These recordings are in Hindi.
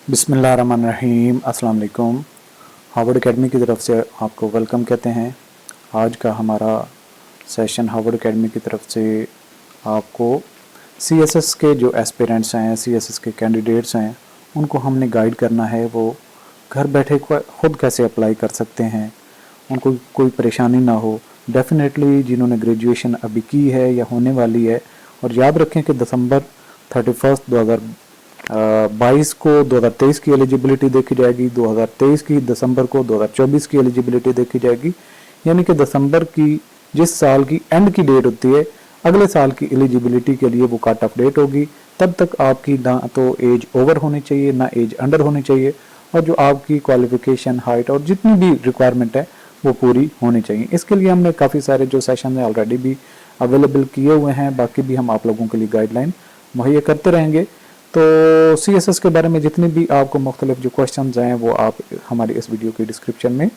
बिस्मिल्लाहिर्रहमानिर्रहीम। अस्सलाम वालेकुम। हार्वर्ड एकेडमी की तरफ से आपको वेलकम कहते हैं। आज का हमारा सेशन हार्वर्ड एकेडमी की तरफ से आपको सीएसएस के जो एस्पिरेंट्स हैं, सीएसएस के कैंडिडेट्स हैं, उनको हमने गाइड करना है। वो घर बैठे खुद कैसे अप्लाई कर सकते हैं, उनको कोई परेशानी ना हो। डेफिनेटली जिन्होंने ग्रेजुएशन अभी की है या होने वाली है, और याद रखें कि दिसंबर 31 2022 को 2023 की एलिजिबिलिटी देखी जाएगी, 2023 की दिसंबर को 2024 की एलिजिबिलिटी देखी जाएगी। यानी कि दिसंबर की जिस साल की एंड की डेट होती है, अगले साल की एलिजिबिलिटी के लिए वो कट ऑफ डेट होगी। तब तक आपकी ना तो एज ओवर होनी चाहिए, ना एज अंडर होनी चाहिए, और जो आपकी क्वालिफिकेशन, हाइट और जितनी भी रिक्वायरमेंट है वो पूरी होनी चाहिए। इसके लिए हमने काफ़ी सारे जो सेशन है ऑलरेडी भी अवेलेबल किए हुए हैं, बाकी भी हम आप लोगों के लिए गाइडलाइन मुहैया करते रहेंगे। तो सीएसएस के बारे में जितनी भी आपको मुख्तलिफ जो क्वेश्चंस हैं वो आप हमारी इस वीडियो के डिस्क्रिप्शन में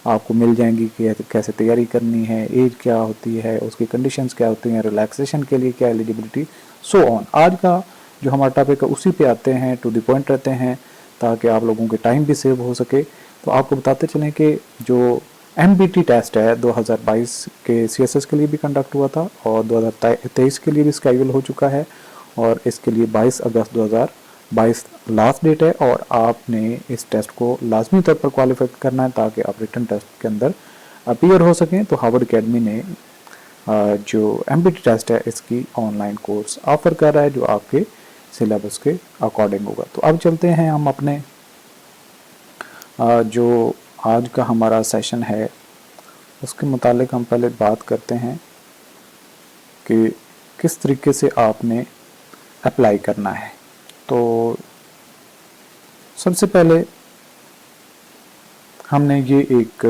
आपको मिल जाएंगी कि कैसे तैयारी करनी है, एज क्या होती है, उसकी कंडीशंस क्या होती हैं, रिलैक्सेशन के लिए क्या एलिजिबिलिटी, सो ऑन। आज का जो हमारा टॉपिक है उसी पे आते हैं, टू द पॉइंट रहते हैं, ताकि आप लोगों के टाइम भी सेव हो सके। तो आपको बताते चलें कि जो एमबीटी टेस्ट है 2022 के सीएसएस के लिए भी कंडक्ट हुआ था और 2023 के लिए भी स्केड्यूल हो चुका है, और इसके लिए 22 अगस्त 2022 लास्ट डेट है। और आपने इस टेस्ट को लाजमी तौर पर क्वालिफाई करना है ताकि आप रिटन टेस्ट के अंदर अपीयर हो सकें। तो हार्वर्ड एकेडमी ने जो एमबीटी टेस्ट है इसकी ऑनलाइन कोर्स ऑफर कर रहा है, जो आपके सिलेबस के अकॉर्डिंग होगा। तो अब चलते हैं हम अपने जो आज का हमारा सेशन है उसके मुतालिक हम पहले बात करते हैं कि किस तरीके से आपने अप्लाई करना है। तो सबसे पहले हमने ये एक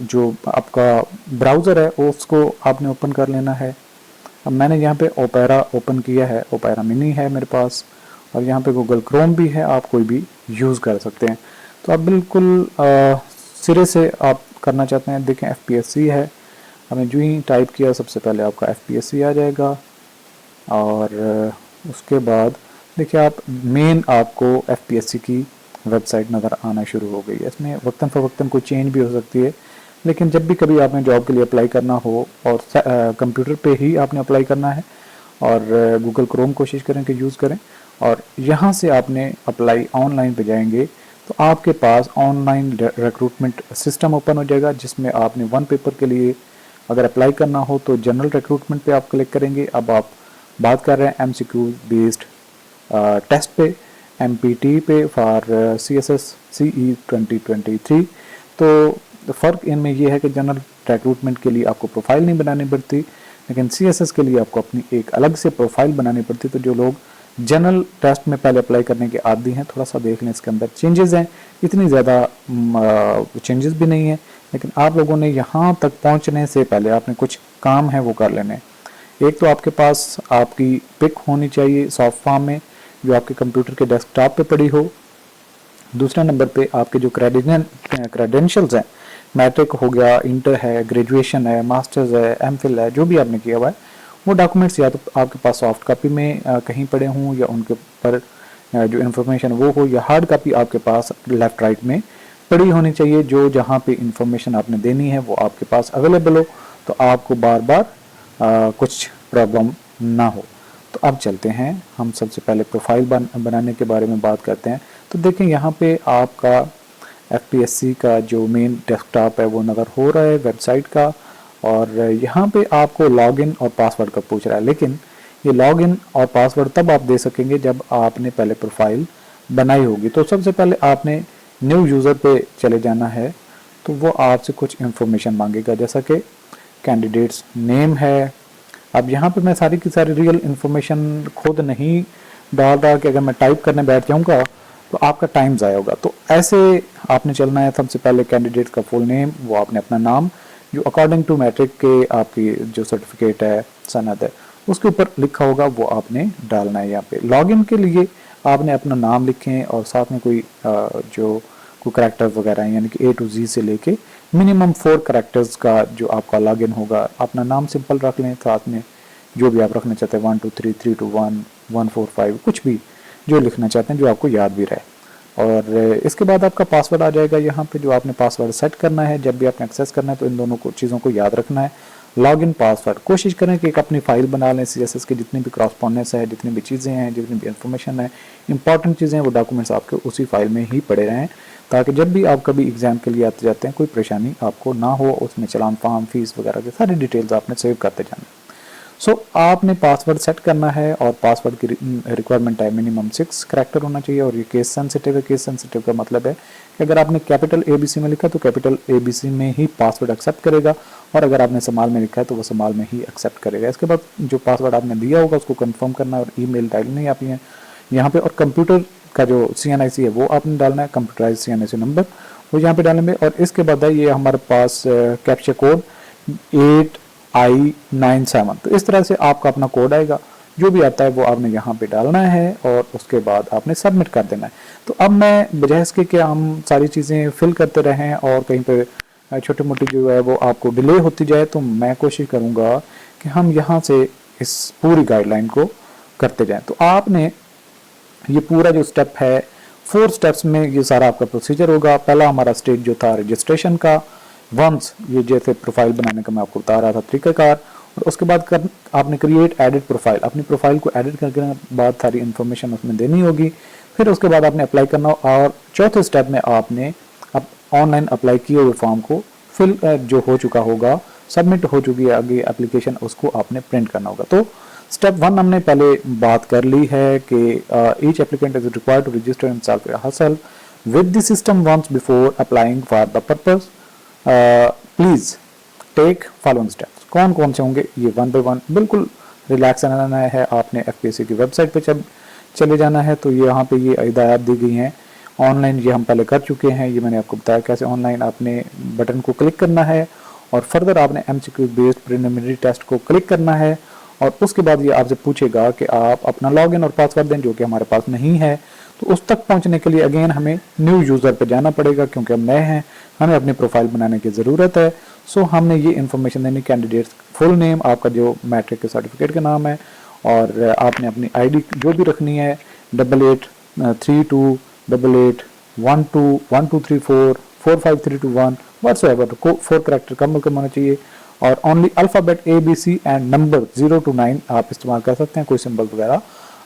जो आपका ब्राउज़र है उसको आपने ओपन कर लेना है। अब मैंने यहाँ पे ओपेरा ओपन किया है, ओपेरा मिनी है मेरे पास, और यहाँ पे गूगल क्रोम भी है, आप कोई भी यूज़ कर सकते हैं। तो आप बिल्कुल सिरे से आप करना चाहते हैं, देखें एफपीएससी है, हमने जो ही टाइप किया सबसे पहले आपका एफपीएससी आ जाएगा। और उसके बाद देखिए आप मेन आपको एफपीएससी की वेबसाइट नज़र आना शुरू हो गई है। इसमें वक्तन फ़वक्तन कोई चेंज भी हो सकती है, लेकिन जब भी कभी आपने जॉब के लिए अप्लाई करना हो और कंप्यूटर पे ही आपने अप्लाई करना है, और गूगल क्रोम कोशिश करें कि यूज़ करें, और यहाँ से आपने अप्लाई ऑनलाइन पे जाएंगे तो आपके पास ऑनलाइन रिक्रूटमेंट सिस्टम ओपन हो जाएगा, जिसमें आपने वन पेपर के लिए अगर अप्लाई करना हो तो जनरल रिक्रूटमेंट पे आप क्लिक करेंगे। अब आप बात कर रहे हैं एमसीक्यू बेस्ड टेस्ट पे, एमपीटी पे फॉर सीएसएस सीई 2023। तो फ़र्क इनमें यह है कि जनरल रिक्रूटमेंट के लिए आपको प्रोफाइल नहीं बनानी पड़ती, लेकिन सीएसएस के लिए आपको अपनी एक अलग से प्रोफाइल बनानी पड़ती। तो जो लोग जनरल टेस्ट में पहले अप्लाई करने के आदी हैं, थोड़ा सा देख लें, इसके अंदर चेंजेस हैं, इतनी ज़्यादा चेंजेस भी नहीं है, लेकिन आप लोगों ने यहाँ तक पहुँचने से पहले आपने कुछ काम है वो कर लेने। एक तो आपके पास आपकी पिक होनी चाहिए सॉफ्ट फॉर्म में, जो आपके कंप्यूटर के डेस्कटॉप पे पड़ी हो। दूसरा नंबर पे आपके जो क्रेडेंशियल्स हैं, मैट्रिक हो गया, इंटर है, ग्रेजुएशन है, मास्टर्स है, एमफिल है, जो भी आपने किया हुआ है, वो डॉक्यूमेंट्स या तो आपके पास सॉफ्ट कॉपी में कहीं पड़े हों, या उनके ऊपर जो इन्फॉर्मेशन वो हो, या हार्ड कॉपी आपके पास लेफ़्ट राइट में पड़ी होनी चाहिए। जो जहाँ पे इंफॉर्मेशन आपने देनी है वो आपके पास अवेलेबल हो, तो आपको बार बार कुछ प्रॉब्लम ना हो। तो अब चलते हैं, हम सबसे पहले प्रोफाइल बनाने के बारे में बात करते हैं। तो देखें यहाँ पे आपका एफपीएससी का जो मेन डेस्कटॉप है वो नज़र हो रहा है वेबसाइट का, और यहाँ पे आपको लॉगिन और पासवर्ड का पूछ रहा है, लेकिन ये लॉगिन और पासवर्ड तब आप दे सकेंगे जब आपने पहले प्रोफाइल बनाई होगी। तो सबसे पहले आपने न्यू यूज़र पे चले जाना है, तो वो आपसे कुछ इन्फॉर्मेशन मांगेगा, जैसा कि कैंडिडेट्स नेम है। अब यहाँ पे मैं सारी की सारी रियल इन्फॉर्मेशन खुद नहीं डाल रहा कि अगर मैं टाइप करने बैठ जाऊँगा तो आपका टाइम ज़ाया होगा। तो ऐसे आपने चलना है। सबसे पहले कैंडिडेट का फुल नेम, वो आपने अपना नाम जो अकॉर्डिंग टू मैट्रिक के आपकी जो सर्टिफिकेट है, सनद है, उसके ऊपर लिखा होगा वो आपने डालना है। यहाँ पे लॉगिन के लिए आपने अपना नाम लिखें और साथ में कोई जो कोई करैक्टर्स वगैरह हैं, यानी कि A to Z से लेके मिनिमम 4 करैक्टर्स का जो आपका लॉगिन होगा। अपना नाम सिंपल रख लें, साथ में जो भी आप रखना चाहते हैं 1 2 3 3 2 1 1 4 5 कुछ भी जो लिखना चाहते हैं, जो आपको याद भी रहे। और इसके बाद आपका पासवर्ड आ जाएगा यहाँ पे, जो आपने पासवर्ड सेट करना है जब भी आपने एक्सेस करना है, तो इन दोनों को चीज़ों को याद रखना है। लॉगिन पासवर्ड कोशिश करें कि एक अपनी फाइल बना लें, CSS की जितनी भी क्रॉसपॉन्डेंस है, जितनी भी चीज़ें हैं, जितनी भी इन्फॉर्मेशन है, इंपॉर्टेंट चीज़ें हैं, वो डॉक्यूमेंट्स आपके उसी फाइल में ही पड़े रहें, ताकि जब भी आप कभी एग्जाम के लिए आते जाते हैं कोई परेशानी आपको ना हो। उसमें चलान, फॉर्म, फीस वगैरह की सारी डिटेल्स आपने सेव करते जाना। सो आपने पासवर्ड सेट करना है, और पासवर्ड की रिक्वायरमेंट है मिनिमम 6 करैक्टर होना चाहिए। और ये केस सेंसिटिव है। केस सेंसिटिव का मतलब है कि अगर आपने कैपिटल ABC में लिखा तो कैपिटल ABC में ही पासवर्ड एक्सेप्ट करेगा, और अगर आपने स्मॉल में लिखा है तो वो स्मॉल में ही एक्सेप्ट करेगा। इसके बाद जो पासवर्ड आपने दिया होगा उसको कंफर्म करना है, और ईमेल डालनी है आप यहाँ पे। और कंप्यूटर का जो CNIC है वो आपने डालना है, कंप्यूटराइज CNIC नंबर वो यहाँ पे डालेंगे। और इसके बाद है ये हमारे पास कैप्चा कोड 8I97। तो इस तरह से आपका अपना कोड आएगा, जो भी आता है वो आपने यहाँ पे डालना है, और उसके बाद आपने सबमिट कर देना है। तो अब मैं बजाय इसके कि हम सारी चीज़ें फिल करते रहें और कहीं पे छोटी मोटी जो है वो आपको डिले होती जाए, तो मैं कोशिश करूँगा कि हम यहाँ से इस पूरी गाइडलाइन को करते जाएं। तो आपने ये पूरा जो स्टेप है, 4 स्टेप्स में ये सारा आपका प्रोसीजर होगा। पहला हमारा स्टेज जो था रजिस्ट्रेशन का, वंस ये जैसे प्रोफाइल बनाने का मैं आपको बता रहा था तरीकाकार, और उसके बाद आपने क्रिएट एडिट प्रोफाइल, अपनी प्रोफाइल को एडिट करने के बाद सारी इन्फॉर्मेशन उसमें देनी होगी। फिर उसके बाद आपने अप्लाई करना, और चौथे स्टेप में आपने अब ऑनलाइन अप्लाई किए हुए फॉर्म को फिल जो हो चुका होगा, सबमिट हो चुकी है आगे एप्लीकेशन, उसको आपने प्रिंट करना होगा। तो स्टेप 1 हमने पहले बात कर ली है कि each applicant is required to register himself herself with the system once before applying for the purpose, please take following steps. कौन कौन से होंगे ये 1 by 1 बिल्कुल रिलैक्स रहना है। आपने FPSC की वेबसाइट पे चले जाना है, तो यहाँ पे ये हिदायत दी गई हैं ऑनलाइन, ये हम पहले कर चुके हैं। ये मैंने आपको बताया कैसे ऑनलाइन आपने बटन को क्लिक करना है, और फर्दर आपने MCQ बेस्ड प्रिलिमिनरी टेस्ट को क्लिक करना है, और उसके बाद ये आपसे पूछेगा कि आप अपना लॉगिन और पासवर्ड दें, जो कि हमारे पास नहीं है। तो उस तक पहुंचने के लिए अगेन हमें न्यू यूज़र पे जाना पड़ेगा, क्योंकि हम नए हैं, हमें अपनी प्रोफाइल बनाने की ज़रूरत है। सो हमने ये इन्फॉर्मेशन देनी, कैंडिडेट फुल नेम, आपका जो मैट्रिक के सर्टिफिकेट का नाम है, और आपने अपनी ID जो भी रखनी है 8832881212344532 व्हाट्सएवर 4 करैक्टर कम होना चाहिए, और only alphabet ABC and number 0 to 9 आप इस्तेमाल कर सकते हैं। कोई सिंबल वगैरह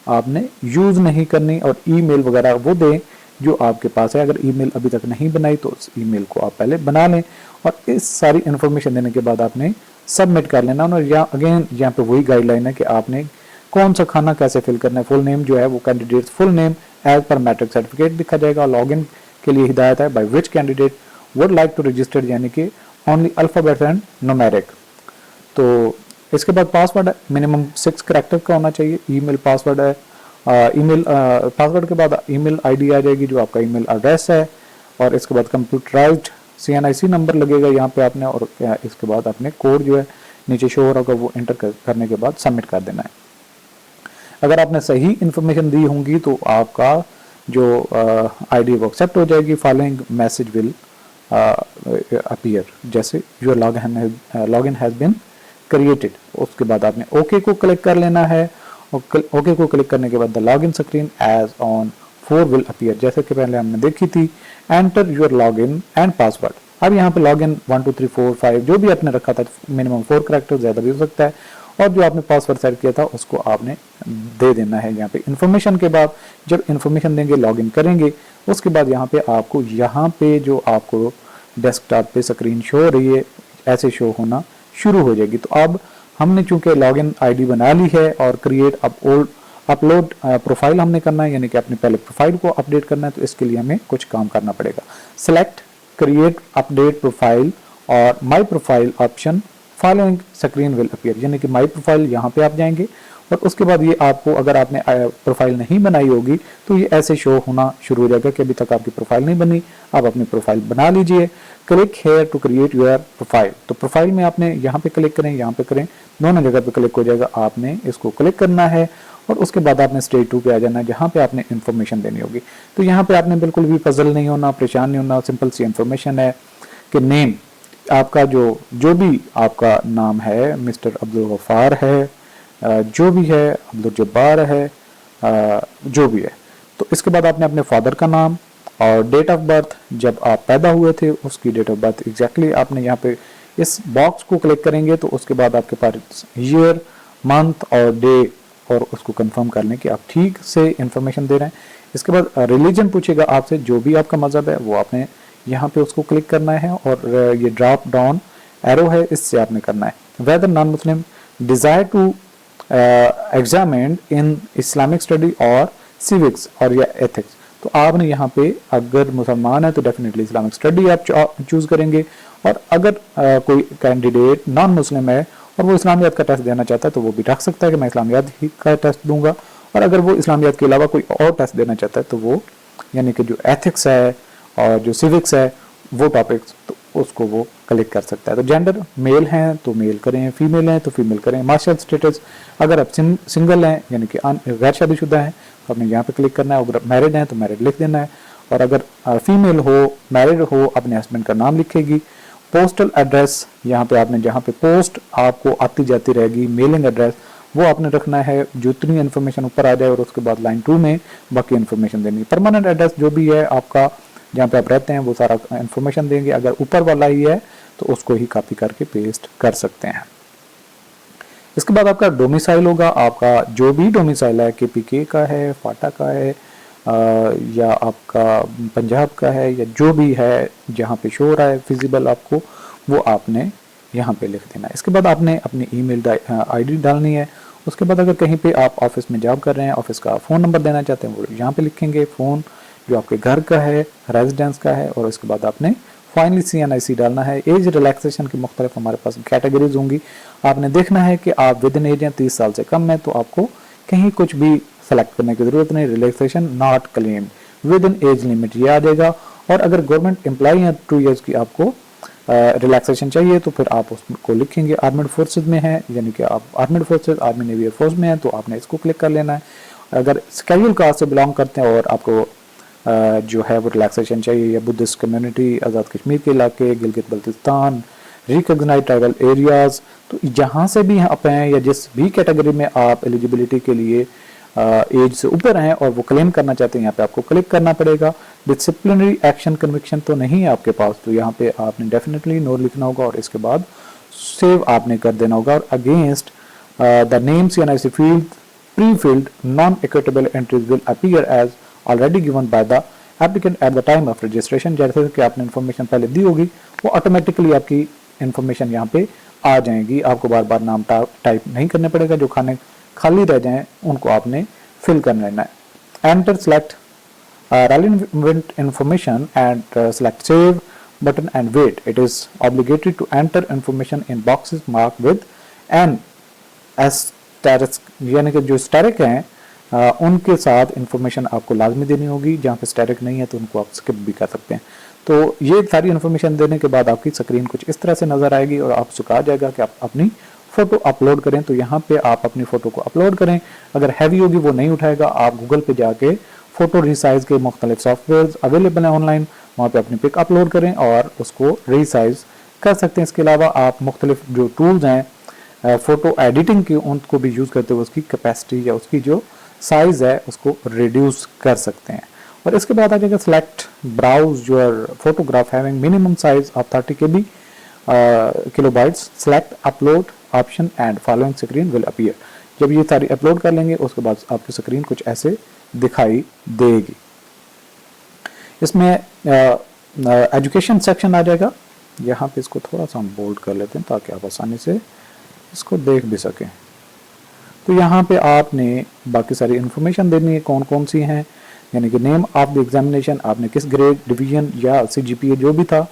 आपने यूज़ नहीं करनी, और ईमेल वगैरह वो दें जो आपके पास है। अगर ईमेल अभी तक नहीं बनाई तो उस ईमेल को आप पहले बना लें, और इस सारी इन्फॉर्मेशन देने के बाद आपने सबमिट कर लेना। और यहाँ अगेन यहाँ पे वही गाइडलाइन है कि आपने कौन सा खाना कैसे फिल करना है। फुल नेम जो है वो candidate full name as per matric certificate दिखा जाएगा। लॉगिन के लिए हिदायत है by which candidate would like to register, यानी कि ओनली अल्फ़ाबेट्स एंड न्यूमेरिक। तो इसके बाद पासवर्ड मिनिमम 6 करैक्टर का होना चाहिए। ईमेल पासवर्ड है, ईमेल पासवर्ड के बाद ईमेल ID आ जाएगी जो आपका ईमेल एड्रेस है, और इसके बाद कंप्यूटराइज्ड CNIC नंबर लगेगा यहाँ पे आपने, और इसके बाद आपने कोड जो है नीचे शो हो रहा होगा वो एंटर करने के बाद सबमिट कर देना है। अगर आपने सही इन्फॉर्मेशन दी होंगी तो आपका जो ID वो एक्सेप्ट हो जाएगी। फॉलोइंग मैसेज विल अपीयर, जैसे your login has been created. उसके बाद आपने ओके को क्लिक कर लेना है, और ओके को क्लिक करने के बाद the login screen as on 4 will appear, जैसे कि पहले हमने देखी थी। Enter your login and password. अब यहाँ पे लॉगिन 1 2 3 4 5 जो भी आपने रखा था, मिनिमम 4 करैक्टर, ज़्यादा भी हो सकता है, और जो आपने पासवर्ड सेट किया था उसको आपने दे देना है। यहाँ पे इन्फॉर्मेशन के बाद जब इन्फॉर्मेशन देंगे, लॉगिन करेंगे, उसके बाद यहाँ पे जो आपको डेस्कटॉप पे स्क्रीन शो हो रही है, ऐसे शो होना शुरू हो जाएगी। तो अब हमने चूंकि लॉगिन ID बना ली है, और क्रिएट अपलोड प्रोफाइल हमने करना है, यानी कि अपने पहले प्रोफाइल को अपडेट करना है। तो इसके लिए हमें कुछ काम करना पड़ेगा। सेलेक्ट क्रिएट अपडेट प्रोफाइल और my profile option, following screen will appear, यानी कि माई प्रोफाइल यहाँ पे आप जाएंगे, और उसके बाद ये आपको, अगर आपने प्रोफाइल नहीं बनाई होगी तो ये ऐसे शो होना शुरू हो जाएगा कि अभी तक आपकी प्रोफाइल नहीं बनी, आप अपनी प्रोफाइल बना लीजिए। Click here to create your profile. तो प्रोफाइल में आपने यहाँ पे क्लिक करें, यहाँ पे करें, दोनों जगह पे क्लिक हो जाएगा। आपने इसको क्लिक करना है, और उसके बाद आपने स्टेज 2 पे आ जाना है, जहाँ पे आपने इन्फॉर्मेशन देनी होगी। तो यहाँ पे आपने बिल्कुल भी पजल नहीं होना, परेशान नहीं होना। सिंपल सी इन्फॉर्मेशन है कि नेम आपका जो भी आपका नाम है, मिस्टर अब्दुल गफ्फार है, जो भी है, अब्दुल जब्बार है, जो भी है, इसके बाद आपने अपने फादर का नाम और डेट ऑफ बर्थ, जब आप पैदा हुए थे उसकी डेट ऑफ बर्थ एग्जैक्टली आपने यहाँ पे इस बॉक्स को क्लिक करेंगे तो उसके बाद आपके पास ईयर, मंथ और डे, और उसको कंफर्म कर लें कि आप ठीक से इंफॉर्मेशन दे रहे हैं। इसके बाद रिलीजन पूछेगा आपसे, जो भी आपका मजहब है वो आपने यहाँ पे उसको क्लिक करना है और ये ड्रॉप डाउन एरो है इससे आपने करना है। Whether non Muslim desire to examine in Islamic study और सिविक्स और या एथिक्स, तो आपने यहाँ पे अगर मुसलमान है तो डेफिनेटली इस्लामिक स्टडी आप चूज करेंगे, और अगर कोई कैंडिडेट नॉन मुस्लिम है और वो इस्लामियात का टेस्ट देना चाहता है तो वो भी रख सकता है कि मैं इस्लामियात ही का टेस्ट दूंगा, और अगर वो इस्लामियात के अलावा कोई और टेस्ट देना चाहता है तो वो यानी कि जो एथिक्स है और जो सिविक्स है वो टॉपिक्स, तो उसको वो क्लिक कर सकता है। तो जेंडर मेल हैं तो मेल करें, फीमेल हैं तो फीमेल करें। मार्शल स्टेटस, अगर आप सिंगल हैं यानी कि गैर शादीशुदा हैं तो आपने यहाँ पे क्लिक करना है, अगर मैरिड हैं तो मैरिड लिख देना है, और अगर फीमेल हो मैरिड हो अपने हस्बैंड का नाम लिखेगी। पोस्टल एड्रेस, यहाँ पे आपने जहाँ पे पोस्ट आपको आती जाती रहेगी, मेलिंग एड्रेस वो आपने रखना है, जितनी इन्फॉर्मेशन ऊपर आ जाए, और उसके बाद लाइन 2 में बाकी इन्फॉर्मेशन देनी है। परमानेंट एड्रेस जो भी है आपका जहाँ पे आप रहते हैं वो सारा इन्फॉर्मेशन देंगे, अगर ऊपर वाला ही है तो उसको ही कॉपी करके पेस्ट कर सकते हैं। इसके बाद आपका डोमिसाइल होगा, आपका जो भी डोमिसाइल है, KPK का है, फाटा का है या आपका पंजाब का है या जो भी है जहाँ पे शो हो रहा है फिजिबल आपको, वो आपने यहाँ पे लिख देना है। इसके बाद आपने अपनी ईमेल ID डालनी है। उसके बाद अगर कहीं पे आप ऑफिस में जॉब कर रहे हैं, ऑफिस का फ़ोन नंबर देना चाहते हैं वो यहाँ पे लिखेंगे, फ़ोन जो आपके घर का है, रेजिडेंस का है, और उसके बाद आपने फाइनली CNIC डालना है। एज रिलैक्सेशन की मुख्तलिफ हमारे पास कैटेगरीज होंगी, आपने देखना है कि आप विद इन एज हैं 30 साल से कम है तो आपको कहीं कुछ भी सेलेक्ट करने की जरूरत नहीं, relaxation not claimed, with in age limit ये आ जाएगा। और अगर गवर्नमेंट एम्प्लॉई है 2 ईयर्स की आपको रिलैक्सेशन चाहिए तो फिर आप उसको लिखेंगे। आर्मेड फोर्सेज में है यानी कि आप armed forces army navy air force में है तो आपने इसको क्लिक कर लेना है। अगर स्केड्यूल कास्ट से बिलोंग करते हैं और आपको जो है वो रिलैक्सेशन चाहिए, या बुद्धिस्ट कम्युनिटी, आज़ाद कश्मीर के इलाके, Gilgit Baltistan, recognised tribal areas, तो जहाँ से भी आप हैं या जिस भी कैटेगरी में आप एलिजिबिलिटी के लिए एज से ऊपर हैं और वो क्लेम करना चाहते हैं, यहाँ पे आपको क्लिक करना पड़ेगा। डिसिप्लिनरी एक्शन कन्विक्शन तो नहीं है आपके पास, तो यहाँ पे आपने डेफिनेटली नो लिखना होगा और इसके बाद सेव आपने कर देना होगा। और against the name CNIC field pre filled non equitable entries will appear as already given by the applicant at the time of registration, जैसे कि आपने इन्फॉर्मेशन पहले दी होगी वो ऑटोमेटिकली आपकी इन्फॉर्मेशन यहाँ पे आ जाएगी, आपको बार बार नाम टाइप नहीं करने पड़ेगा, जो खाली रह जाएं उनको आपने फिल कर लेना है। Enter select relevant information and select save button and wait. It is obligatory to enter information in boxes marked with an asterisk, यानी कि जो स्टेरिक हैं उनके साथ इंफॉर्मेशन आपको लाजमी देनी होगी, जहाँ पे स्टेरिक नहीं है तो उनको आप स्किप भी कर सकते हैं। तो ये सारी इन्फॉर्मेशन देने के बाद आपकी स्क्रीन कुछ इस तरह से नजर आएगी और आपसे कहा जाएगा कि आप अपनी फोटो अपलोड करें, तो यहाँ पे आप अपनी फोटो को अपलोड करें। अगर हैवी होगी वो नहीं उठाएगा, आप गूगल पे जाके फोटो रिसाइज के मुख्तलिफ सॉफ्टवेयर अवेलेबल हैं ऑनलाइन, वहाँ पे अपनी पिक अपलोड करें और उसको रिसाइज कर सकते हैं। इसके अलावा आप मुख्तलिफ जो टूल्स हैं फोटो एडिटिंग की उनको भी यूज़ करते हुए उसकी कैपेसिटी या उसकी जो साइज है उसको रिड्यूस कर सकते हैं। और इसके बाद आ जाएगा select browse your photograph having minimum size of 30 KB kilobytes, select upload option and following screen will appear. जब ये सारी अपलोड कर लेंगे उसके बाद आपकी स्क्रीन कुछ ऐसे दिखाई देगी। इसमें एजुकेशन सेक्शन आ जाएगा, यहाँ पे इसको थोड़ा सा हम बोल्ड कर लेते हैं ताकि आप आसानी से इसको देख भी सकें। तो यहाँ पे आपने बाकी सारी इन्फॉर्मेशन देनी है कौन कौन सी हैं, यानी कि नेम ऑफ द एग्जामिनेशन, आपने किस ग्रेड डिवीजन या CGPA जो भी था,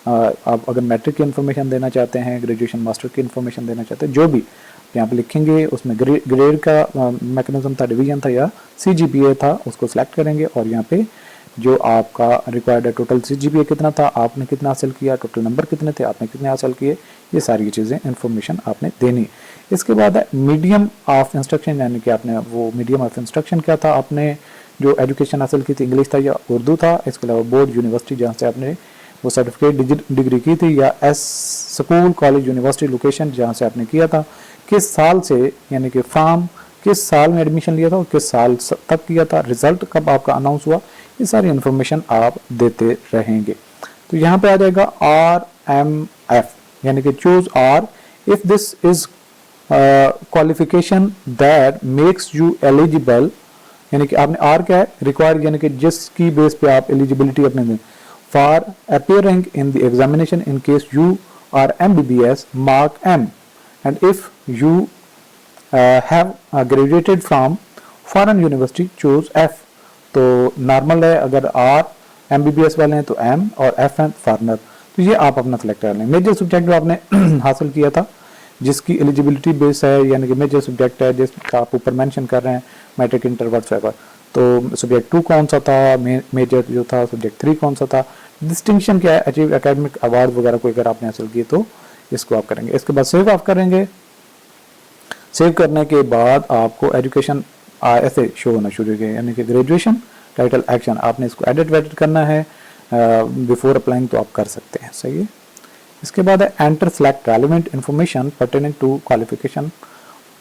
आप अगर मैट्रिक की इन्फॉर्मेशन देना चाहते हैं, ग्रेजुएशन मास्टर की इन्फॉर्मेशन देना चाहते हैं, जो भी यहाँ पे लिखेंगे उसमें ग्रेड का मैकेनिज्म था, डिवीजन था या CGPA था, उसको सिलेक्ट करेंगे और यहाँ पे जो आपका रिक्वायर्ड है टोटल CGPA कितना था, आपने कितना हासिल किया, टोटल नंबर कितने थे, आपने कितने हासिल किए, ये सारी चीज़ें इन्फॉर्मेशन आपने देनी। इसके बाद है मीडियम ऑफ इंस्ट्रक्शन, यानी कि आपने वो मीडियम ऑफ इंस्ट्रक्शन क्या था, आपने जो एजुकेशन हासिल की थी इंग्लिश था या उर्दू था, इसके अलावा बोर्ड यूनिवर्सिटी जहाँ से आपने वो सर्टिफिकेट डिग्री की थी, या स्कूल कॉलेज यूनिवर्सिटी लोकेशन जहाँ से आपने किया था, किस साल से यानी कि फॉर्म किस साल में एडमिशन लिया था और किस साल तक किया था, रिजल्ट कब आपका अनाउंस हुआ, ये सारी इन्फॉर्मेशन आप देते रहेंगे। तो यहाँ पे आ जाएगा RMF, यानी कि choose R if this is qualification that makes you eligible, यानी कि आपने R क्या है, रिक्वायर, यानी कि जिसकी बेस पे आप एलिजिबिलिटी अपने दें, for appearing in the examination in case you are MBBS mark M, and if you have graduated from foreign university choose F। तो नॉर्मल है, अगर R MBBS वाले हैं तो M और F है फॉरनर, तो ये आप अपना सेलेक्ट कर लें। मेजर सब्जेक्ट जो आपने हासिल किया था, जिसकी एलिजिबिलिटी बेस है, यानी कि मेजर सब्जेक्ट है जिसका आप ऊपर मेंशन कर रहे हैं, मैट्रिक इंटर व्हाटसएवर, तो सब्जेक्ट 2 कौन सा था, मेजर जो था सब्जेक्ट 3 कौन सा था, डिस्टिंक्शन क्या है, अचीव एकेडमिक अवार्ड वगैरह कोई अगर आपने हासिल किए तो इसको आप करेंगे। इसके बाद सेव आप करेंगे। सेव करने के बाद आपको एजुकेशन ऐसे शो होना शुरू हो गया, यानी कि ग्रेजुएशन टाइटल एक्शन, आपने इसको एडिट वेडिट करना है बिफोर अप्लाइंग, तो आप कर सकते हैं, सही है। इसके बाद है enter select relevant information pertaining to qualification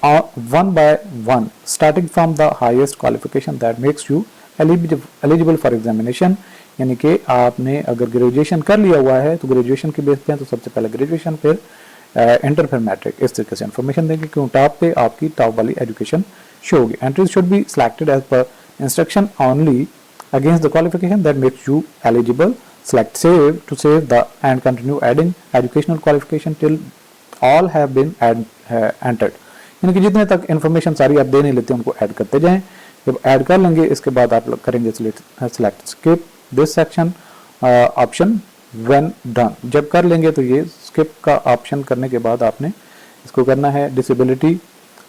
one by one starting from the highest qualification that makes you eligible for examination, यानी कि आपने अगर ग्रेजुएशन कर लिया हुआ है तो ग्रेजुएशन के बेस पे तो सबसे पहले ग्रेजुएशन, फिर इंटर, फिर मैट्रिक, इस तरीके से इन्फॉर्मेशन देंगे, क्यों टॉप पे आपकी टॉप वाली एजुकेशन शो होगी। Entries should be selected as per instruction only against the qualification that makes you eligible, select save to save the and continue adding educational qualification till all have been entered, यानी कि जितने तक इन्फॉर्मेशन सारी आप दे नहीं लेते उनको ऐड करते जाएं। जब ऐड कर लेंगे इसके बाद आप लोग करेंगे select skip this section option when done, जब कर लेंगे तो ये स्किप का ऑप्शन करने के बाद आपने इसको करना है disability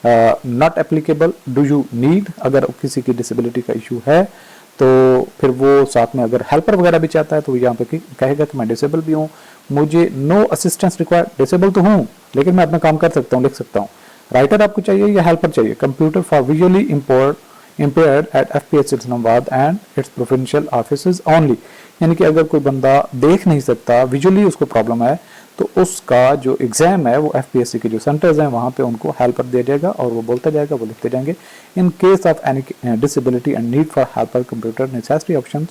not applicable, do you need, अगर किसी की डिसेबिलिटी का इशू है तो फिर वो साथ में अगर हेल्पर वगैरह भी चाहता है तो यहाँ पे कहेगा कि मैं डिसेबल भी हूँ, मुझे नो असिस्टेंस रिक्वायर्ड, डिसेबल तो हूँ लेकिन मैं अपना काम कर सकता हूँ, लिख सकता हूँ। राइटर आपको चाहिए या हेल्पर चाहिए, computer for visually impaired at FPS Islamabad and its provincial offices only, यानी कि अगर कोई बंदा देख नहीं सकता, विजुअली उसको प्रॉब्लम है, तो उसका जो एग्जाम है वो FPSC के जो सेंटर्स हैं वहाँ पे उनको हेल्पर दिया जाएगा और वो बोलता जाएगा, वो लिखते जाएंगे। In case of any disability and need for helper computer necessary option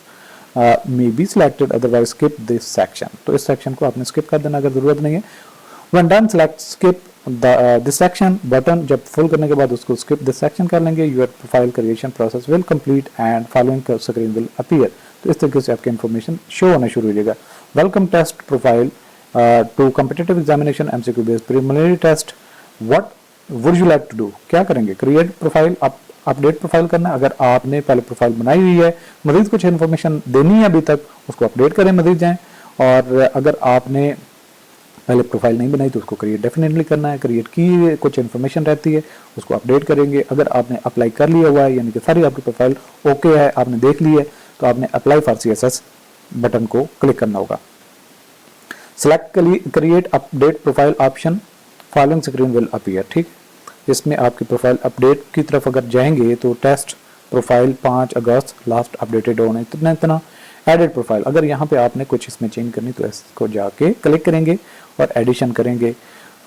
may be selected, otherwise skip this section, तो इस सेक्शन को आपने स्किप कर देना अगर जरूरत नहीं है। When done select skip this section button, जब फुल करने के बाद उसको स्किप दिस सेक्शन कर लेंगे, your profile creation process will complete and following screen will appear, तो इस तरीके से आपकी इन्फॉर्मेशन शो होना शुरू हो जाएगा। Welcome test profile to competitive examination MCQ based preliminary test, what would you like to do, क्या करेंगे, क्रिएट प्रोफाइल, अपडेट प्रोफाइल करना, अगर आपने पहले प्रोफाइल बनाई हुई है, मजीद कुछ इन्फॉर्मेशन देनी है अभी तक, उसको अपडेट करें, मजीद जाएं, और अगर आपने पहले प्रोफाइल नहीं बनाई तो उसको क्रिएट डेफिनेटली करना है, क्रिएट की कुछ इन्फॉर्मेशन रहती है उसको अपडेट करेंगे। अगर आपने अप्लाई कर लिया हुआ है, यानी कि सारी आपकी प्रोफाइल ओके है, आपने देख ली है, तो आपने अप्लाई फॉर CSS बटन को क्लिक करना होगा। Select create update profile option, following screen will appear, ठीक, इसमें आपकी प्रोफाइल अपडेट की तरफ अगर जाएंगे तो टेस्ट प्रोफाइल 5 अगस्त लास्ट अपडेटेड होने इतना एडिट प्रोफाइल, अगर यहाँ पे आपने कुछ इसमें चेंज करनी तो इसको जाके क्लिक करेंगे और एडिशन करेंगे।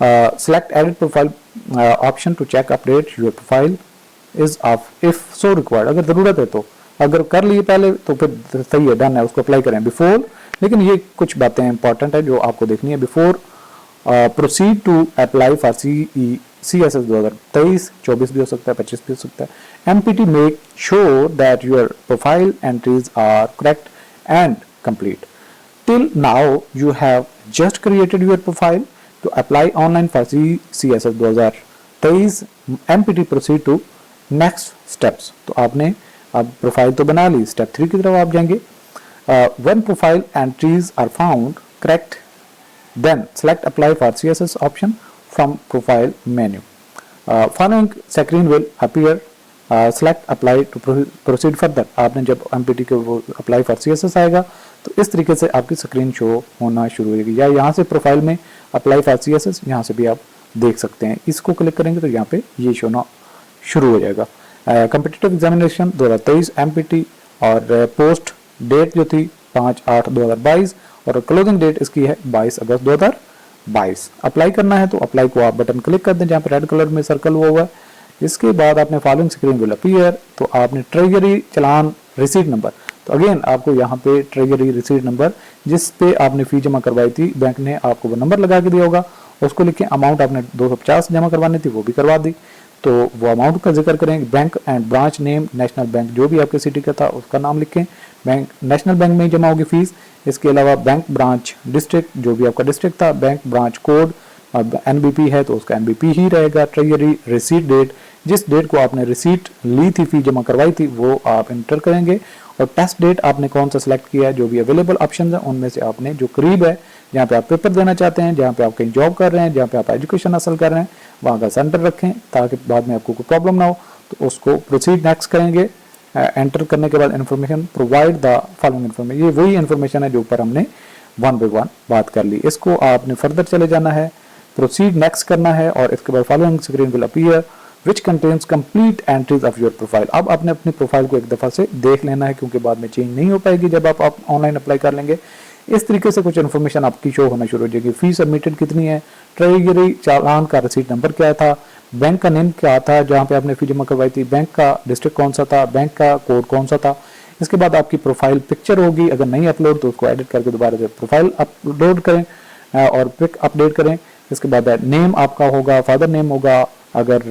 Select edit profile option to check update your profile is of if so required, अगर ज़रूरत है तो, अगर कर लिए पहले तो फिर सही है, डन है, उसको अप्लाई करें बिफोर, लेकिन ये कुछ बातें इंपॉर्टेंट है जो आपको देखनी है। Before proceed to apply for CSS 2023, 24 भी हो सकता है, 25 भी हो सकता है। MPT make sure that your profile entries are correct and complete. Till now you have just created your profile. To apply online for CSS 2023 MPT proceed to next steps. तो आपने अब प्रोफाइल तो बना ली, स्टेप 3 की तरफ आप जाएंगे। When profile entries are found correct, then select apply for CSS option from profile menu. Following screen will appear. Select apply to proceed further, आपने जब MPT के वो अप्लाई फॉर CSS आएगा तो इस तरीके से आपकी स्क्रीन शो होना शुरू होगी, या यहाँ से प्रोफाइल में अप्लाई फॉर CSS यहाँ से भी आप देख सकते हैं, इसको क्लिक करेंगे तो यहाँ पे ये शो होना शुरू हो जाएगा। कॉम्पिटिटिव एग्जामिनेशन 2023 MPT, और पोस्ट डेट जो थी 5/8/2022 और क्लोजिंग डेट इसकी है 22 अगस्त 2022। अप्लाई करना है तो अप्लाई को आप बटन क्लिक कर दें जहाँ पे रेड कलर में सर्कल हुआ है, इसके बाद आपने फॉलोइंग स्क्रीन विल अपीयर, तो आपने ट्रेजरी चालान रिसीट नंबर, तो अगेन आपको यहाँ पे ट्रेजरी रिसीट नंबर जिस पे आपने फी जमा करवाई थी बैंक ने आपको वो नंबर लगा के दिया होगा, उसको लिख के अमाउंट आपने 250 जमा करवानी थी वो भी करवा दी। तो वो अमाउंट का जिक्र करें, bank and branch name, national bank जो भी आपके सिटी का था उसका नाम लिखें, बैंक नेशनल बैंक में ही जमा होगी फीस। इसके अलावा बैंक ब्रांच डिस्ट्रिक्ट जो भी आपका डिस्ट्रिक्ट था, बैंक ब्रांच कोड, एनबीपी है तो उसका एनबीपी ही रहेगा। ट्रेजरी रिसीट डेट, जिस डेट को आपने रिसीट ली थी फी जमा करवाई थी वो आप इंटर करेंगे। और टेस्ट डेट आपने कौन सा सिलेक्ट किया है, जो भी अवेलेबल ऑप्शन है उनमें से आपने जो करीब है, जहाँ पे आप पेपर देना चाहते हैं, जहाँ पे आप कहीं जॉब कर रहे हैं, जहाँ पे आप एजुकेशन हासिल कर रहे हैं, वहाँ का सेंटर रखें ताकि बाद में आपको कोई प्रॉब्लम ना हो। तो उसको प्रोसीड नेक्स्ट करेंगे। एंटर करने के बाद information provide the following information, ये वही इन्फॉर्मेशन है जो ऊपर हमने वन बाय वन बात कर ली। इसको आपने फर्दर चले जाना है, प्रोसीड नेक्स्ट करना है और इसके बाद following screen will appear which contains complete entries of your profile. अब आपने अपनी प्रोफाइल को एक दफ़ा से देख लेना है क्योंकि बाद में चेंज नहीं हो पाएगी जब आप ऑनलाइन अप्लाई कर लेंगे। इस तरीके से कुछ इन्फॉर्मेशन आपकी शो होना शुरू हो जाएगी। फी सबमिटेड कितनी है, ट्रेजरी चालान का रिसीट नंबर क्या था, बैंक का नेम क्या था जहाँ पे आपने फी जमा करवाई थी, बैंक का डिस्ट्रिक्ट कौन सा था, बैंक का कोड कौन सा था। इसके बाद आपकी प्रोफाइल पिक्चर होगी, अगर नहीं अपलोड तो उसको एडिट करके दोबारा से प्रोफाइल अपलोड करें और पिक अपडेट करें। इसके बाद नेम आपका होगा, फादर नेम होगा, अगर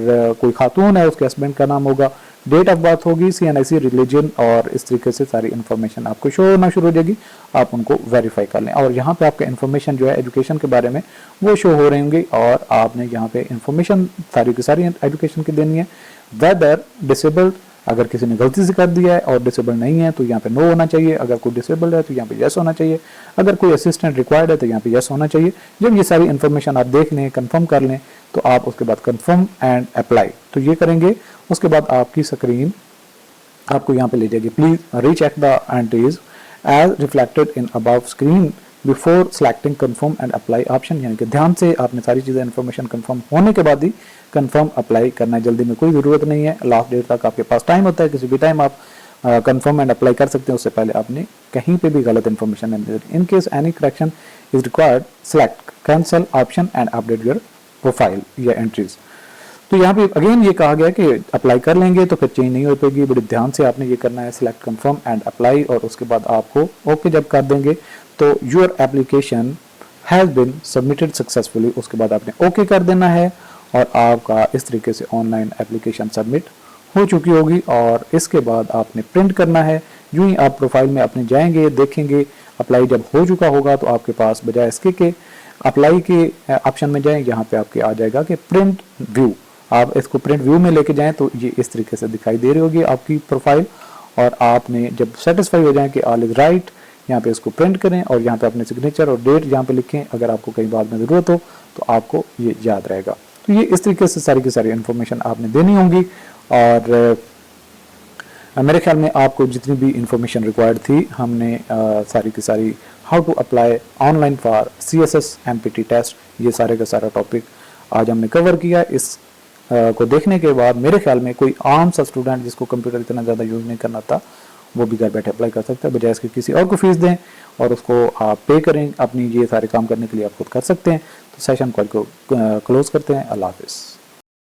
कोई खातून है उसके हस्बैंड का नाम होगा, डेट ऑफ बर्थ होगी, CNIC, रिलीजन, और इस तरीके से सारी इन्फॉर्मेशन आपको शो होना शुरू हो जाएगी। आप उनको वेरीफाई कर लें और यहाँ पे आपका इन्फॉर्मेशन जो है एजुकेशन के बारे में वो शो हो रही होंगी और आपने यहाँ पे इन्फॉर्मेशन सारी की सारी एजुकेशन की देनी है। वेदर डिसेबल्ड, अगर किसी ने गलती से कर दिया है और डिसेबल नहीं है तो यहाँ पे नो होना चाहिए, अगर कोई डिसेबल्ड है तो यहाँ पे यस होना चाहिए, अगर कोई असिस्टेंट रिक्वायर्ड है तो यहाँ पे यस होना चाहिए। जब ये सारी इन्फॉर्मेशन आप देख लें, कंफर्म कर लें, तो आप उसके बाद कंफर्म एंड अप्लाई तो ये करेंगे। उसके बाद आपकी स्क्रीन आपको यहाँ पे ले जाएगी। Please recheck the entries as reflected in above screen before selecting confirm and apply option, यानी कि ध्यान से आपने सारी चीज़ें इन्फॉर्मेशन कंफर्म होने के बाद ही कंफर्म अप्लाई करना है। जल्दी में कोई ज़रूरत नहीं है, लास्ट डेट तक आपके पास टाइम होता है, किसी भी टाइम आप कंफर्म एंड अप्लाई कर सकते हैं। उससे पहले आपने कहीं पे भी गलत इन्फॉर्मेशन नहीं देनी। In case any correction is required select cancel option and update your profile या एंट्रीज। तो यहाँ पे अगेन ये कहा गया कि अप्लाई कर लेंगे तो फिर चेंज नहीं हो पाएगी, बड़े ध्यान से आपने ये करना है, सिलेक्ट कंफर्म एंड अप्लाई, और उसके बाद आपको ओके जब कर देंगे तो your application has been submitted successfully, उसके बाद आपने ओके कर देना है और आपका इस तरीके से ऑनलाइन एप्लीकेशन सबमिट हो चुकी होगी। और इसके बाद आपने प्रिंट करना है। यूँ ही आप प्रोफाइल में अपने जाएंगे, देखेंगे अप्लाई जब हो चुका होगा तो आपके पास बजाय इसके के अप्लाई के ऑप्शन में जाएं, यहाँ पे आपके आ जाएगा कि प्रिंट व्यू, आप इसको प्रिंट व्यू में लेके जाएं तो ये इस तरीके से दिखाई दे रही होगी आपकी प्रोफाइल। और आपने जब सेटिस्फाई हो जाए कि ऑल इज राइट, यहाँ पे इसको प्रिंट करें और यहाँ पे अपने सिग्नेचर और डेट यहाँ पे लिखें, अगर आपको कहीं बाद में ज़रूरत हो तो आपको ये याद रहेगा। तो ये इस तरीके से सारी की सारी इन्फॉर्मेशन आपने देनी होंगी। और मेरे ख्याल में आपको जितनी भी इंफॉर्मेशन रिक्वायर्ड थी हमने सारी की सारी how to apply online for CSS MPT test, ये सारे का सारा टॉपिक आज हमने कवर किया। इस को देखने के बाद मेरे ख्याल में कोई आम सा स्टूडेंट जिसको कंप्यूटर इतना ज़्यादा यूज़ नहीं करना था वो भी घर बैठे अप्लाई कर सकता है, बजाय इसके किसी और को फीस दें और उसको आप पे करें अपनी ये सारे काम करने के लिए आप खुद कर सकते हैं। तो सेशन कॉल को क्लोज करते हैं। अल्लाह हाफिज़।